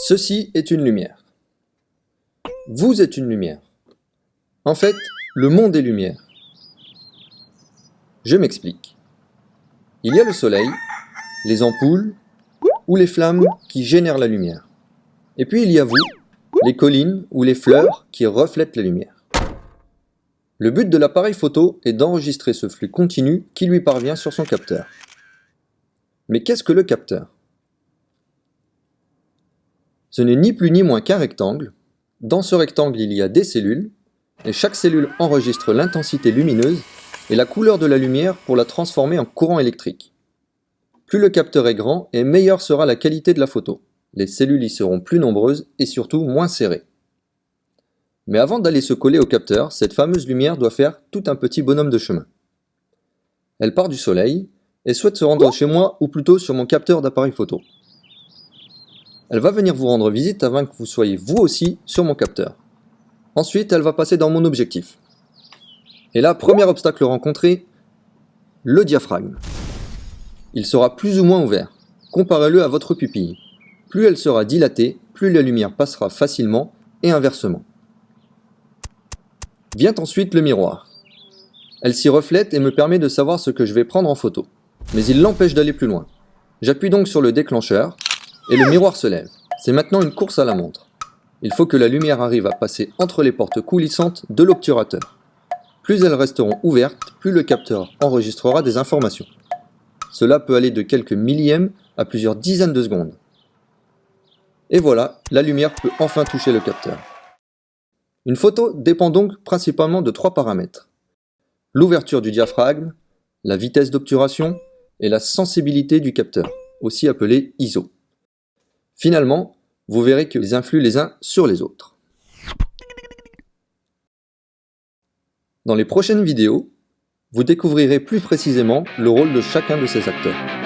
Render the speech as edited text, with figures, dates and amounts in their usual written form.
Ceci est une lumière. Vous êtes une lumière. En fait, le monde est lumière. Je m'explique. Il y a le soleil, les ampoules ou les flammes qui génèrent la lumière. Et puis il y a vous, les collines ou les fleurs qui reflètent la lumière. Le but de l'appareil photo est d'enregistrer ce flux continu qui lui parvient sur son capteur. Mais qu'est-ce que le capteur ? Ce n'est ni plus ni moins qu'un rectangle. Dans ce rectangle, il y a des cellules, et chaque cellule enregistre l'intensité lumineuse et la couleur de la lumière pour la transformer en courant électrique. Plus le capteur est grand, et meilleure sera la qualité de la photo. Les cellules y seront plus nombreuses et surtout moins serrées. Mais avant d'aller se coller au capteur, cette fameuse lumière doit faire tout un petit bonhomme de chemin. Elle part du soleil et souhaite se rendre chez moi ou plutôt sur mon capteur d'appareil photo. Elle va venir vous rendre visite avant que vous soyez vous aussi sur mon capteur. Ensuite, elle va passer dans mon objectif. Et là, premier obstacle rencontré, le diaphragme. Il sera plus ou moins ouvert. Comparez-le à votre pupille. Plus elle sera dilatée, plus la lumière passera facilement et inversement. Vient ensuite le miroir. Elle s'y reflète et me permet de savoir ce que je vais prendre en photo. Mais il l'empêche d'aller plus loin. J'appuie donc sur le déclencheur et le miroir se lève. C'est maintenant une course à la montre. Il faut que la lumière arrive à passer entre les portes coulissantes de l'obturateur. Plus elles resteront ouvertes, plus le capteur enregistrera des informations. Cela peut aller de quelques millièmes à plusieurs dizaines de secondes. Et voilà, la lumière peut enfin toucher le capteur. Une photo dépend donc principalement de 3 paramètres. L'ouverture du diaphragme, la vitesse d'obturation et la sensibilité du capteur, aussi appelé ISO. Finalement, vous verrez qu'ils influent les uns sur les autres. Dans les prochaines vidéos, vous découvrirez plus précisément le rôle de chacun de ces acteurs.